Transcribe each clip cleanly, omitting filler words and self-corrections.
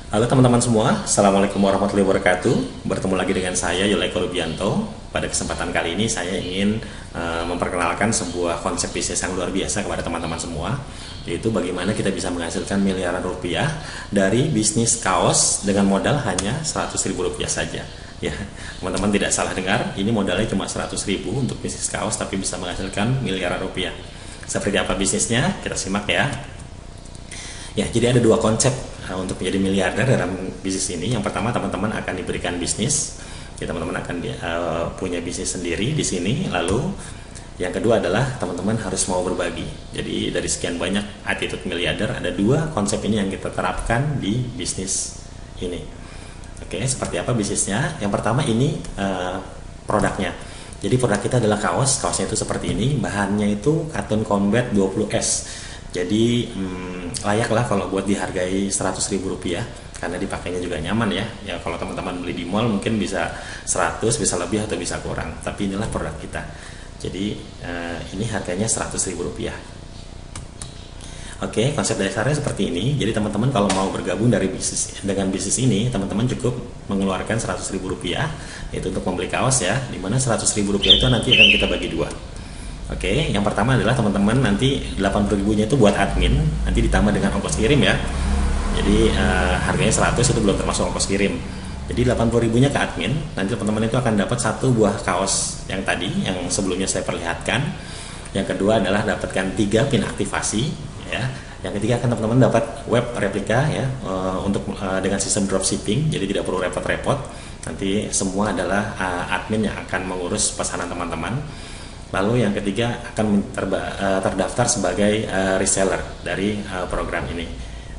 Halo teman-teman semua, Assalamualaikum warahmatullahi wabarakatuh. Bertemu lagi dengan saya Yuleko Rubianto. Pada kesempatan kali ini saya ingin memperkenalkan sebuah konsep bisnis yang luar biasa kepada teman-teman semua, yaitu bagaimana kita bisa menghasilkan miliaran rupiah dari bisnis kaos dengan modal hanya 100.000 rupiah saja. Ya, teman-teman tidak salah dengar, ini modalnya cuma 100.000 untuk bisnis kaos tapi bisa menghasilkan miliaran rupiah. Seperti apa bisnisnya? Kita simak ya. Ya, jadi ada dua konsep untuk menjadi miliarder dalam bisnis ini. Yang pertama, teman-teman akan diberikan bisnis. Ya, teman-teman akan punya bisnis sendiri di sini. Lalu yang kedua adalah teman-teman harus mau berbagi. Jadi dari sekian banyak attitude miliarder, ada dua konsep ini yang kita terapkan di bisnis ini. Oke, seperti apa bisnisnya? Yang pertama ini produknya. Jadi produk kita adalah kaos. Kaosnya itu seperti ini. Bahannya itu Cotton Combat 20S. Jadi layaklah kalau buat dihargai 100.000 rupiah karena dipakainya juga nyaman ya. Ya kalau teman-teman beli di mall mungkin bisa 100, bisa lebih atau bisa kurang. Tapi inilah produk kita. Jadi ini harganya 100.000 rupiah. Oke, konsep dasarnya seperti ini. Jadi teman-teman kalau mau bergabung dengan bisnis ini, teman-teman cukup mengeluarkan 100.000 rupiah itu untuk membeli kaos ya. Dimana 100.000 rupiah itu nanti akan kita bagi dua. Oke, yang pertama adalah teman-teman nanti 80.000-nya itu buat admin, nanti ditambah dengan ongkos kirim ya. Jadi harganya 100 itu belum termasuk ongkos kirim. Jadi 80.000-nya ke admin, nanti teman-teman itu akan dapat satu buah kaos yang tadi, yang sebelumnya saya perlihatkan. Yang kedua adalah dapatkan 3 pin aktivasi ya. Yang ketiga akan teman-teman dapat web replika ya untuk dengan sistem dropshipping, jadi tidak perlu repot-repot. Nanti semua adalah admin yang akan mengurus pesanan teman-teman. Lalu yang ketiga akan terdaftar sebagai reseller dari program ini.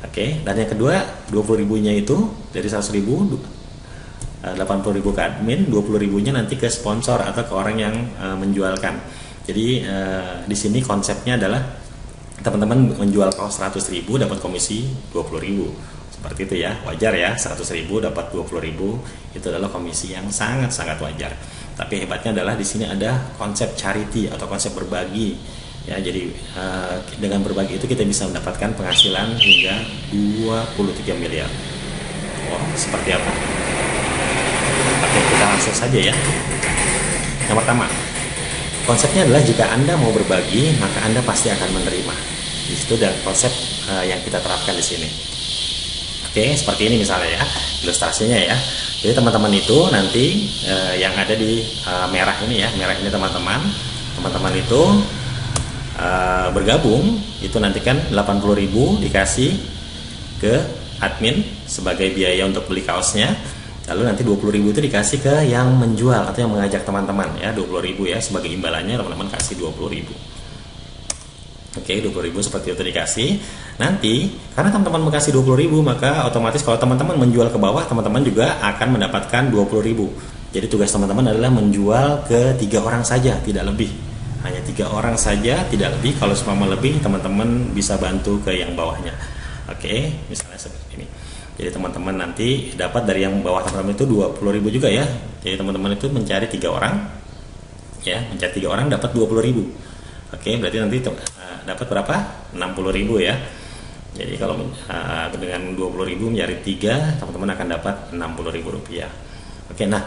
Oke, dan yang kedua 20.000-nya itu dari 100.000, 80.000 ke admin, 20.000-nya nanti ke sponsor atau ke orang yang menjualkan. Jadi di sini konsepnya adalah teman-teman menjual kaos 100.000 dapat komisi 20.000. Seperti itu ya, wajar ya, 100.000 dapat 20.000 itu adalah komisi yang sangat-sangat wajar. Tapi hebatnya adalah di sini ada konsep charity atau konsep berbagi ya. Jadi dengan berbagi itu kita bisa mendapatkan penghasilan hingga 23 miliar. Wow, seperti apa? Oke, kita langsung saja ya. Yang pertama, konsepnya adalah jika Anda mau berbagi, maka Anda pasti akan menerima. Di situ ada konsep yang kita terapkan di sini. Oke, seperti ini misalnya ya, ilustrasinya ya. Jadi teman-teman itu nanti yang ada di merah ini ya, merah ini teman-teman itu bergabung, itu nanti kan 80.000 dikasih ke admin sebagai biaya untuk beli kaosnya. Lalu nanti 20.000 itu dikasih ke yang menjual atau yang mengajak teman-teman ya, 20.000 ya sebagai imbalannya teman-teman kasih 20.000. Oke, 20.000 seperti itu dikasih. Nanti karena teman-teman mengasih 20.000, maka otomatis kalau teman-teman menjual ke bawah, teman-teman juga akan mendapatkan 20.000. Jadi tugas teman-teman adalah menjual ke 3 orang saja, tidak lebih. Hanya 3 orang saja, tidak lebih. Kalau seumpama lebih, teman-teman bisa bantu ke yang bawahnya. Oke, misalnya seperti ini. Jadi teman-teman nanti dapat dari yang bawah teman-teman itu 20.000 juga ya. Jadi teman-teman itu mencari 3 orang, ya, mencari 3 orang dapat 20.000. Oke, berarti nanti dapat berapa? 60.000 ya. Jadi kalau dengan 20.000 mencari 3, teman-teman akan dapat 60.000 rupiah. Oke, nah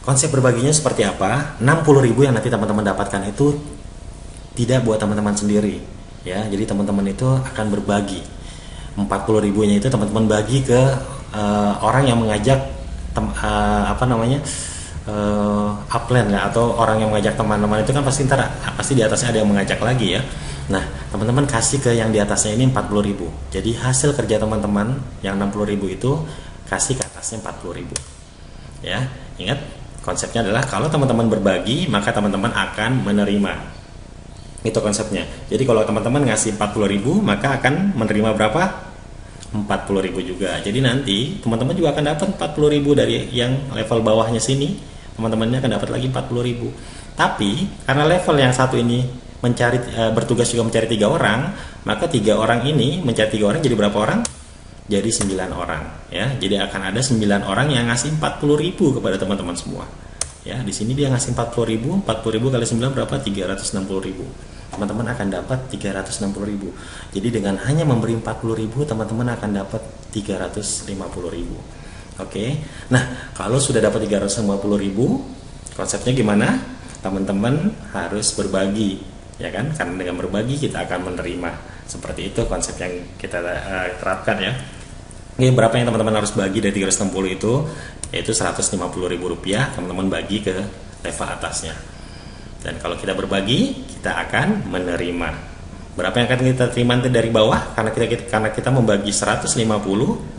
konsep berbaginya seperti apa? 60.000 yang nanti teman-teman dapatkan itu tidak buat teman-teman sendiri ya. Jadi teman-teman itu akan berbagi. 40.000-nya itu teman-teman bagi ke orang yang mengajak upline ya, atau orang yang mengajak teman-teman itu kan pasti di atasnya ada yang mengajak lagi ya. Nah, teman-teman kasih ke yang di atasnya ini 40.000. Jadi hasil kerja teman-teman yang 60.000 itu kasih ke atasnya 40.000. Ya, ingat konsepnya adalah kalau teman-teman berbagi, maka teman-teman akan menerima. Itu konsepnya. Jadi kalau teman-teman ngasih 40.000, maka akan menerima berapa? 40.000 juga. Jadi nanti teman-teman juga akan dapat 40.000 dari yang level bawahnya sini. Teman-temannya akan dapat lagi 40.000. Tapi karena level yang satu ini bertugas juga mencari 3 orang, maka 3 orang ini mencari 3 orang jadi berapa orang? Jadi 9 orang ya. Jadi akan ada 9 orang yang ngasih 40.000 kepada teman-teman semua. Ya, di sini dia ngasih 40.000 kali 9 berapa? 360.000. Teman-teman akan dapat 360.000. Jadi dengan hanya memberi 40.000, teman-teman akan dapat 350.000. Oke. Nah, kalau sudah dapat 350.000, konsepnya gimana? Teman-teman harus berbagi, ya kan? Karena dengan berbagi kita akan menerima. Seperti itu konsep yang kita terapkan ya. Oke, berapa yang teman-teman harus bagi dari 360 itu? Yaitu Rp150.000, teman-teman bagi ke level atasnya. Dan kalau kita berbagi, kita akan menerima. Berapa yang akan kita terima nanti dari bawah? Karena kita membagi 150,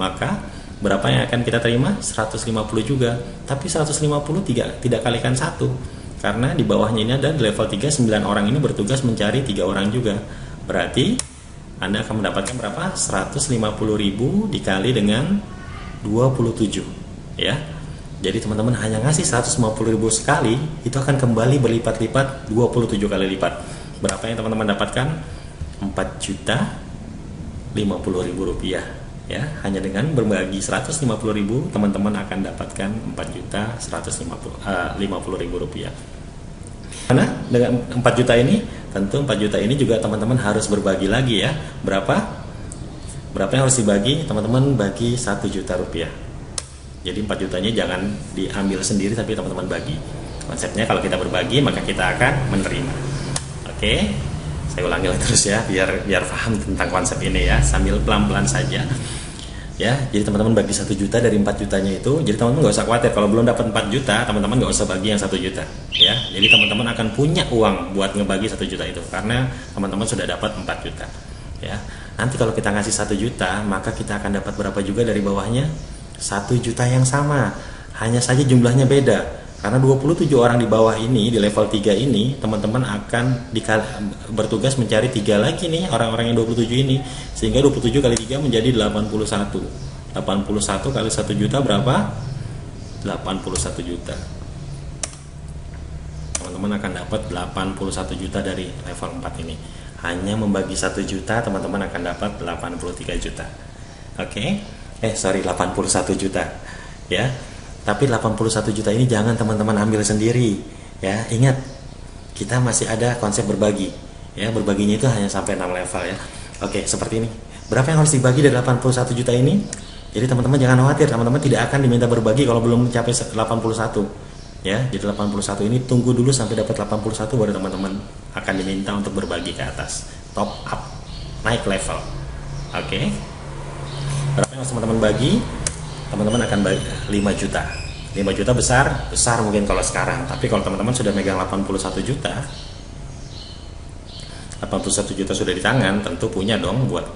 maka berapa yang akan kita terima? 150 juga. Tapi 150 tidak kalikan 1. Karena di bawahnya ini ada di level 3, 9 orang ini bertugas mencari 3 orang juga. Berarti Anda akan mendapatkan berapa? 150.000 dikali dengan 27, ya. Jadi teman-teman hanya ngasih 150.000 sekali, itu akan kembali berlipat-lipat 27 kali lipat. Berapa yang teman-teman dapatkan? 4.050.000 rupiah, ya. Hanya dengan berbagi 150.000, teman-teman akan dapatkan 4.150.000 rupiah. Karena dengan 4 juta ini, tentu 4 juta ini juga teman-teman harus berbagi lagi ya. Berapa yang harus dibagi? Teman-teman bagi 1 juta rupiah. Jadi 4 jutanya jangan diambil sendiri, tapi teman-teman bagi. Konsepnya kalau kita berbagi, maka kita akan menerima. Oke, saya ulangi lagi terus ya, biar paham tentang konsep ini ya, sambil pelan-pelan saja. Ya, jadi teman-teman bagi 1 juta dari 4 jutanya itu. Jadi teman-teman nggak usah khawatir kalau belum dapat 4 juta, teman-teman nggak usah bagi yang 1 juta. Ya, jadi teman-teman akan punya uang buat ngebagi 1 juta itu karena teman-teman sudah dapat 4 juta. Ya, nanti kalau kita ngasih 1 juta, maka kita akan dapat berapa juga dari bawahnya? 1 juta yang sama, hanya saja jumlahnya beda. Karena 27 orang di bawah ini, di level 3 ini, teman-teman akan bertugas mencari 3 lagi nih, orang-orang yang 27 ini. Sehingga 27 kali 3 menjadi 81. 81 kali 1 juta berapa? 81 juta. Teman-teman akan dapat 81 juta dari level 4 ini. Hanya membagi 1 juta, teman-teman akan dapat 83 juta. Oke? 81 juta. Ya. Tapi 81 juta ini jangan teman-teman ambil sendiri. Ya, ingat, kita masih ada konsep berbagi. Ya, berbaginya itu hanya sampai 6 level ya. Oke, seperti ini. Berapa yang harus dibagi dari 81 juta ini? Jadi teman-teman jangan khawatir, teman-teman tidak akan diminta berbagi kalau belum mencapai 81. Ya, jadi 81 ini tunggu dulu sampai dapat 81 baru teman-teman akan diminta untuk berbagi ke atas. Top up, naik level. Oke. Berapa yang harus teman-teman bagi? Teman-teman akan bagi 5 juta. 5 juta besar mungkin kalau sekarang. Tapi kalau teman-teman sudah megang 81 juta, 81 juta sudah di tangan, tentu punya dong buat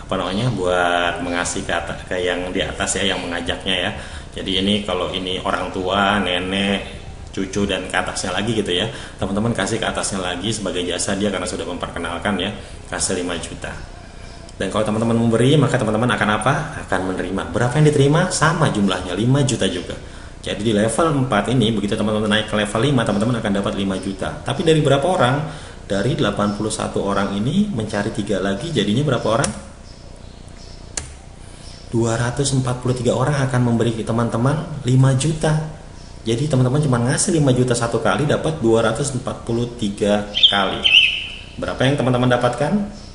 buat mengasih ke yang di atas ya, yang mengajaknya ya. Jadi ini kalau ini orang tua, nenek, cucu dan ke atasnya lagi gitu ya. Teman-teman kasih ke atasnya lagi sebagai jasa dia karena sudah memperkenalkan ya, kasih 5 juta. Dan kalau teman-teman memberi, maka teman-teman akan apa? Akan menerima. Berapa yang diterima? Sama jumlahnya, 5 juta juga. Jadi di level 4 ini, begitu teman-teman naik ke level 5, teman-teman akan dapat 5 juta. Tapi dari berapa orang? Dari 81 orang ini mencari 3 lagi, jadinya berapa orang? 243 orang akan memberi teman-teman 5 juta. Jadi teman-teman cuma ngasih 5 juta satu kali, dapat 243 kali. Berapa yang teman-teman dapatkan?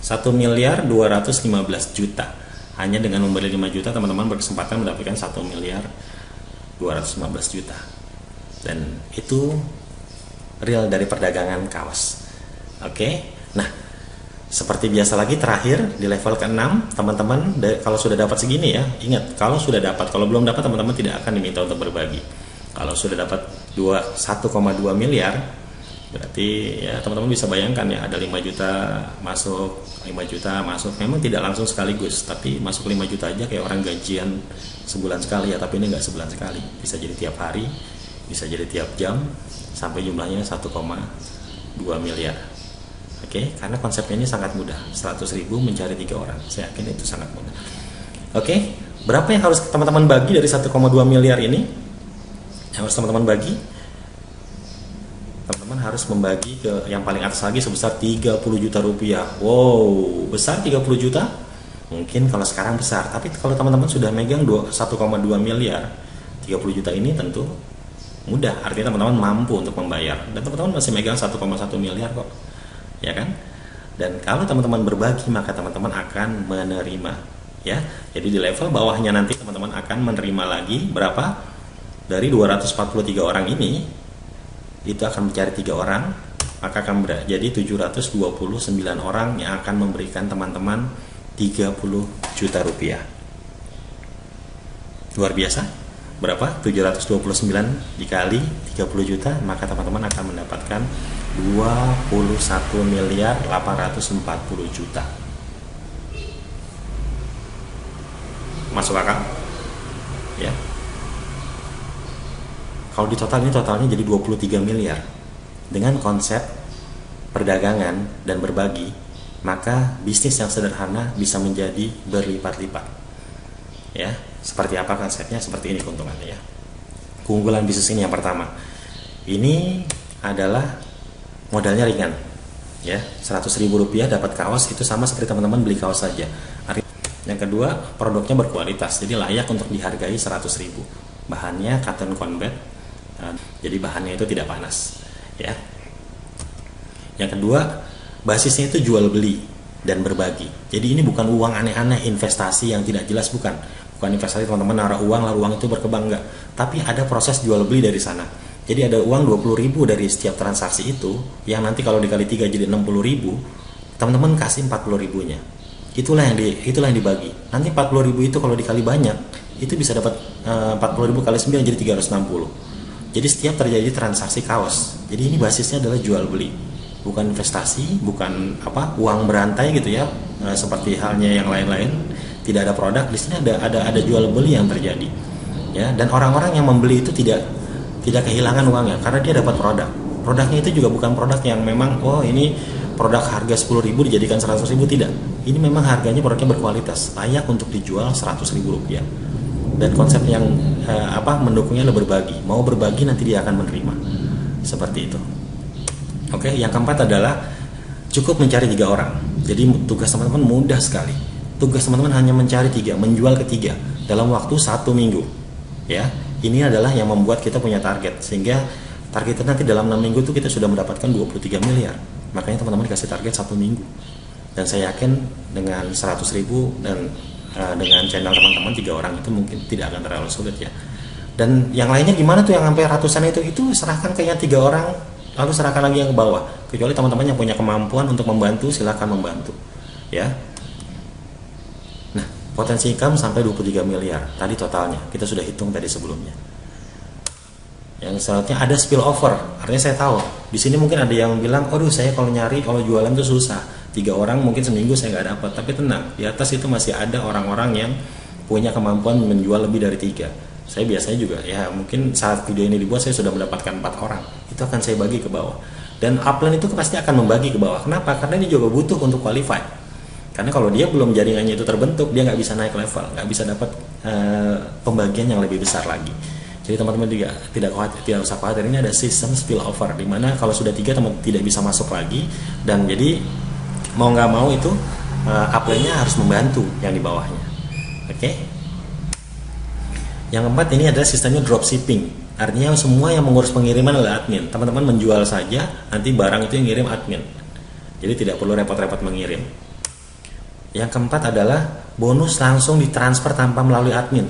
1.215 juta. Hanya dengan memberi 5 juta, teman-teman berkesempatan mendapatkan 1.215 juta. Dan itu real dari perdagangan kaos. Oke. Nah, seperti biasa lagi terakhir di level ke-6, teman-teman kalau sudah dapat segini ya, ingat kalau sudah dapat, kalau belum dapat teman-teman tidak akan diminta untuk berbagi. Kalau sudah dapat 1,2 miliar, berarti ya teman-teman bisa bayangkan ya, ada 5 juta masuk, 5 juta masuk. Memang tidak langsung sekaligus, tapi masuk 5 juta aja kayak orang gajian sebulan sekali ya, tapi ini nggak sebulan sekali, bisa jadi tiap hari, bisa jadi tiap jam, sampai jumlahnya 1,2 miliar. Oke, karena konsepnya ini sangat mudah, 100.000 mencari 3 orang, saya yakin itu sangat mudah. Oke, berapa yang harus teman-teman bagi dari 1,2 miliar ini? Yang harus teman-teman bagi? Teman-teman harus membagi ke yang paling atas lagi sebesar 30 juta rupiah. Wow, besar 30 juta? Mungkin kalau sekarang besar, tapi kalau teman-teman sudah megang 1,2 miliar, 30 juta ini tentu mudah, artinya teman-teman mampu untuk membayar. Dan teman-teman masih megang 1,1 miliar kok, ya kan? Dan kalau teman-teman berbagi, maka teman-teman akan menerima. ya. Jadi di level bawahnya nanti teman-teman akan menerima lagi berapa? Dari 243 orang ini itu akan mencari 3 orang, maka akan jadi 729 orang yang akan memberikan teman-teman 30 juta rupiah. Luar biasa. Berapa? 729 dikali 30 juta, maka teman-teman akan mendapatkan 21 miliar 840 juta. Masuk akal? Ya. Kalau di total ini totalnya jadi 23 miliar. Dengan konsep perdagangan dan berbagi, maka bisnis yang sederhana bisa menjadi berlipat-lipat. Ya, seperti apa konsepnya? Seperti ini keuntungannya ya. Keunggulan bisnis ini yang pertama. Ini adalah modalnya ringan. Ya, 100.000 rupiah dapat kaos itu sama seperti teman-teman beli kaos saja. Yang kedua, produknya berkualitas, jadi layak untuk dihargai 100.000. Bahannya cotton combat, jadi bahannya itu tidak panas. Ya. Yang kedua, basisnya itu jual beli dan berbagi. Jadi ini bukan uang aneh-aneh, investasi yang tidak jelas, bukan investasi teman-teman naruh uang lalu uang itu berkembang, enggak. Tapi ada proses jual beli dari sana. Jadi ada uang 20.000 dari setiap transaksi itu, yang nanti kalau dikali 3 jadi 60.000, teman-teman kasih 40.000-nya. Itulah yang dibagi. Nanti 40.000 itu kalau dikali banyak, itu bisa dapat 40.000 kali 9 jadi 360. Jadi setiap terjadi transaksi kaos. Jadi ini basisnya adalah jual beli, bukan investasi, bukan uang berantai gitu ya, seperti halnya yang lain-lain. Tidak ada produk, di sini ada jual beli yang terjadi. Ya, dan orang-orang yang membeli itu tidak kehilangan uangnya karena dia dapat produk. Produknya itu juga bukan produk yang memang ini produk harga 10.000 dijadikan 100.000, tidak. Ini memang harganya produknya berkualitas, layak untuk dijual 100.000 rupiah. Dan konsep yang mendukungnya adalah berbagi. Mau berbagi nanti dia akan menerima. Seperti itu. Oke, yang keempat adalah cukup mencari 3 orang. Jadi tugas teman-teman mudah sekali. Tugas teman-teman hanya mencari 3, menjual ke 3 dalam waktu 1 minggu. Ya, ini adalah yang membuat kita punya target, sehingga targetnya nanti dalam 6 minggu itu kita sudah mendapatkan 23 miliar. Makanya teman-teman dikasih target 1 minggu. Dan saya yakin dengan 100.000 dan dengan channel teman-teman 3 orang itu mungkin tidak akan terlalu sulit ya. Dan yang lainnya gimana tuh yang sampai ratusan itu serahkan ke yang 3 orang, lalu serahkan lagi yang ke bawah. Kecuali teman-teman yang punya kemampuan untuk membantu, silakan membantu. Ya. Nah, potensi income sampai 23 miliar. Tadi totalnya kita sudah hitung tadi sebelumnya. Yang selanjutnya ada spill over. Artinya saya tahu di sini mungkin ada yang bilang, "Aduh, saya kalau jualan itu susah. 3 orang mungkin seminggu saya nggak dapat." Tapi tenang, di atas itu masih ada orang-orang yang punya kemampuan menjual lebih dari 3. Saya biasanya juga ya, mungkin saat video ini dibuat saya sudah mendapatkan 4 orang. Itu akan saya bagi ke bawah. Dan upline itu pasti akan membagi ke bawah. Kenapa? Karena dia juga butuh untuk qualify. Karena kalau dia belum jaringannya itu terbentuk, dia nggak bisa naik level, nggak bisa dapat pembagian yang lebih besar lagi. Jadi teman-teman juga tidak usah khawatir, ini ada sistem spillover di mana kalau sudah 3 teman tidak bisa masuk lagi, dan jadi mau nggak mau itu upline-nya harus membantu yang di bawahnya. Oke. Yang keempat ini adalah sistemnya dropshipping. Artinya semua yang mengurus pengiriman adalah admin. Teman-teman menjual saja, nanti barang itu yang ngirim admin. Jadi tidak perlu repot-repot mengirim. Yang keempat adalah bonus langsung ditransfer tanpa melalui admin.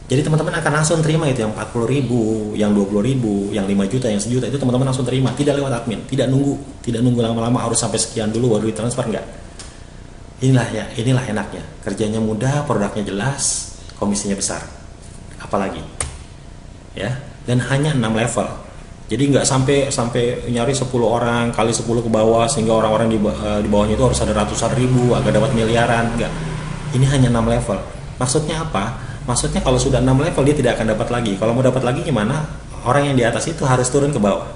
Jadi teman-teman akan langsung terima itu yang 40.000, yang 20.000, yang 5 juta, yang 1 juta itu teman-teman langsung terima, tidak lewat admin, tidak nunggu lama-lama harus sampai sekian dulu baru ditransfer, enggak. Inilah enaknya. Kerjanya mudah, produknya jelas, komisinya besar. Apalagi. Ya, dan hanya 6 level. Jadi nggak sampai nyari 10 orang kali 10 ke bawah sehingga orang-orang di bawahnya itu harus ada ratusan ribu agar dapat miliaran, enggak. Ini hanya 6 level. Maksudnya apa? Maksudnya kalau sudah 6 level dia tidak akan dapat lagi. Kalau mau dapat lagi gimana? Orang yang di atas itu harus turun ke bawah.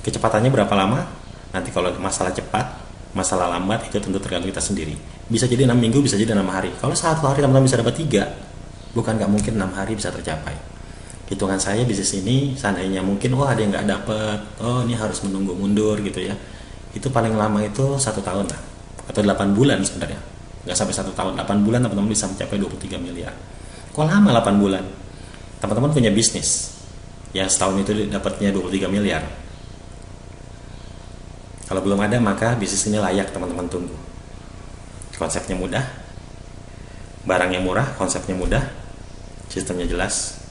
Kecepatannya berapa lama? Nanti kalau masalah cepat, masalah lambat itu tentu tergantung kita sendiri. Bisa jadi 6 minggu, bisa jadi 6 hari. Kalau 1 hari teman-teman bisa dapat 3, bukan nggak mungkin 6 hari bisa tercapai. Hitungan saya bisnis ini seandainya mungkin ada yang nggak dapat, ini harus menunggu mundur gitu ya. Itu paling lama itu 1 tahun lah, atau 8 bulan sebenarnya. Nggak sampai 1 tahun, 8 bulan teman-teman bisa mencapai 23 miliar. Kok lama 8 bulan? Teman-teman punya bisnis yang setahun itu dapatnya 23 miliar. Kalau belum ada, maka bisnis ini layak teman-teman tunggu. Konsepnya mudah, barangnya murah, konsepnya mudah, sistemnya jelas.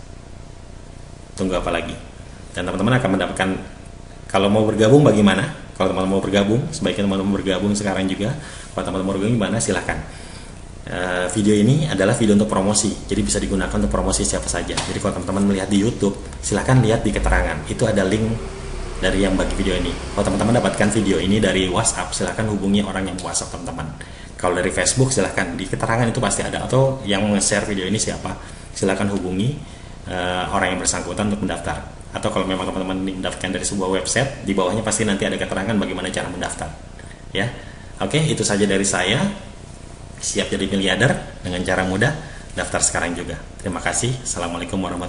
Tunggu apa lagi? Dan teman-teman akan mendapatkan, kalau mau bergabung bagaimana? Kalau teman-teman mau bergabung, sebaiknya teman-teman bergabung sekarang juga. Kalau teman-teman mau bergabung gimana? Silahkan. Video ini adalah video untuk promosi, jadi bisa digunakan untuk promosi siapa saja. Jadi kalau teman-teman melihat di YouTube, silahkan lihat di keterangan, itu ada link dari yang bagi video ini. Kalau teman-teman dapatkan video ini dari WhatsApp, silahkan hubungi orang yang WhatsApp teman-teman. Kalau dari Facebook, silahkan di keterangan itu pasti ada, atau yang nge-share video ini siapa, silahkan hubungi orang yang bersangkutan untuk mendaftar. Atau kalau memang teman-teman mendaftarkan dari sebuah website, di bawahnya pasti nanti ada keterangan bagaimana cara mendaftar. Ya, oke, itu saja dari saya. Siap jadi miliarder dengan cara mudah, daftar sekarang juga. Terima kasih. Assalamualaikum warahmatullahi wabarakatuh.